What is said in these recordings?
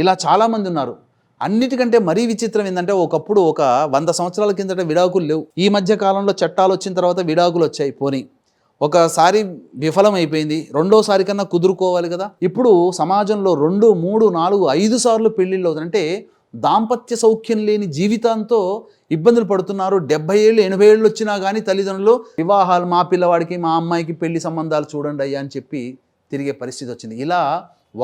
ఇలా చాలామంది ఉన్నారు. అన్నిటికంటే మరీ విచిత్రం ఏంటంటే ఒకప్పుడు ఒక 100 సంవత్సరాల కిందట విడాకులు లేవు. ఈ మధ్య కాలంలో చట్టాలు వచ్చిన తర్వాత విడాకులు వచ్చాయి. పోనీ ఒకసారి విఫలం అయిపోయింది, రెండోసారి కన్నా కుదురుకోవాలి కదా. ఇప్పుడు సమాజంలో 2, 3, 4, 5 సార్లు పెళ్ళిళ్ళు అవుతాయి. అంటే దాంపత్య సౌఖ్యం లేని జీవితంతో ఇబ్బందులు పడుతున్నారు. 70 ఏళ్ళు 80 ఏళ్ళు వచ్చినా కానీ తల్లిదండ్రులు వివాహాలు, మా పిల్లవాడికి మా అమ్మాయికి పెళ్లి సంబంధాలు చూడండి అయ్యా అని చెప్పి తిరిగే పరిస్థితి వచ్చింది. ఇలా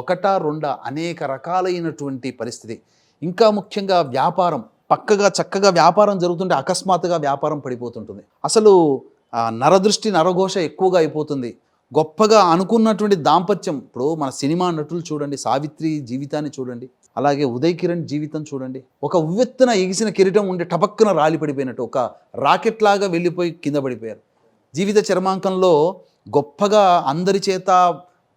ఒకటా రెండా అనేక రకాలైనటువంటి పరిస్థితి. ఇంకా ముఖ్యంగా వ్యాపారం, పక్కగా చక్కగా వ్యాపారం జరుగుతుంటే అకస్మాత్తుగా వ్యాపారం పడిపోతుంటుంది. అసలు నరదృష్టి నరఘోష ఎక్కువగా అయిపోతుంది. గొప్పగా అనుకున్నటువంటి దాంపత్యం, ఇప్పుడు మన సినిమా నటులు చూడండి, సావిత్రి జీవితాన్ని చూడండి, అలాగే ఉదయ్ కిరణ్ జీవితం చూడండి. ఒక ఉవ్వెత్తున ఎగిసిన కిరీటం ఉండి టపక్కున రాలి పడిపోయినట్టు ఒక రాకెట్ లాగా వెళ్ళిపోయి కింద పడిపోయారు. జీవిత చర్మాంకంలో గొప్పగా అందరి చేత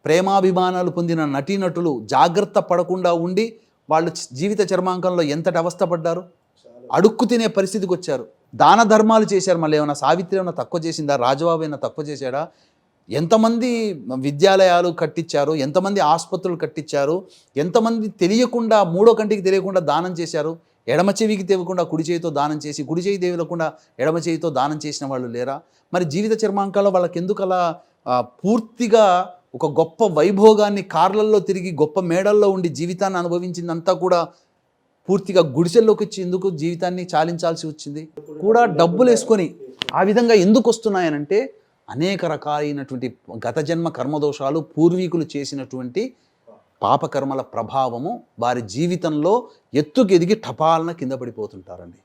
ప్రేమాభిమానాలు పొందిన నటీనటులు జాగ్రత్త పడకుండా ఉండి వాళ్ళు జీవిత చర్మాంకంలో ఎంతటి అవస్థపడ్డారు, అడుక్కు తినే పరిస్థితికి వచ్చారు. దాన ధర్మాలు చేశారు. మళ్ళీ ఏమైనా సావిత్రి ఏమైనా తక్కువ చేసిందా, రాజబాబు ఏమైనా తక్కువ చేశాడా? ఎంతమంది విద్యాలయాలు కట్టించారు, ఎంతమంది ఆసుపత్రులు కట్టించారు, ఎంతమంది తెలియకుండా మూడో కంటికి తెలియకుండా దానం చేశారు. ఎడమ చెవికి తెలియకుండా కుడి చేయితో దానం చేసి, కుడి చేయి తెలియకుండా ఎడమ చేయితో దానం చేసిన వాళ్ళు లేరా? మరి జీవిత చర్మాంకాల్లో వాళ్ళకి ఎందుకు అలా పూర్తిగా ఒక గొప్ప వైభోగాన్ని కార్లల్లో తిరిగి గొప్ప మేడల్లో ఉండి జీవితాన్ని అనుభవించిందంతా కూడా పూర్తిగా గుడిసెల్లోకి వచ్చి ఎందుకు జీవితాన్ని చాలించాల్సి వచ్చింది? కూడా డబ్బులు వేసుకొని ఆ విధంగా ఎందుకు వస్తున్నాయనంటే అనేక రకాలైనటువంటి గత జన్మ కర్మదోషాలు, పూర్వీకులు చేసినటువంటి పాపకర్మల ప్రభావము వారి జీవితంలో ఎత్తుకెదిగి టపాలన కింద పడిపోతుంటారండి.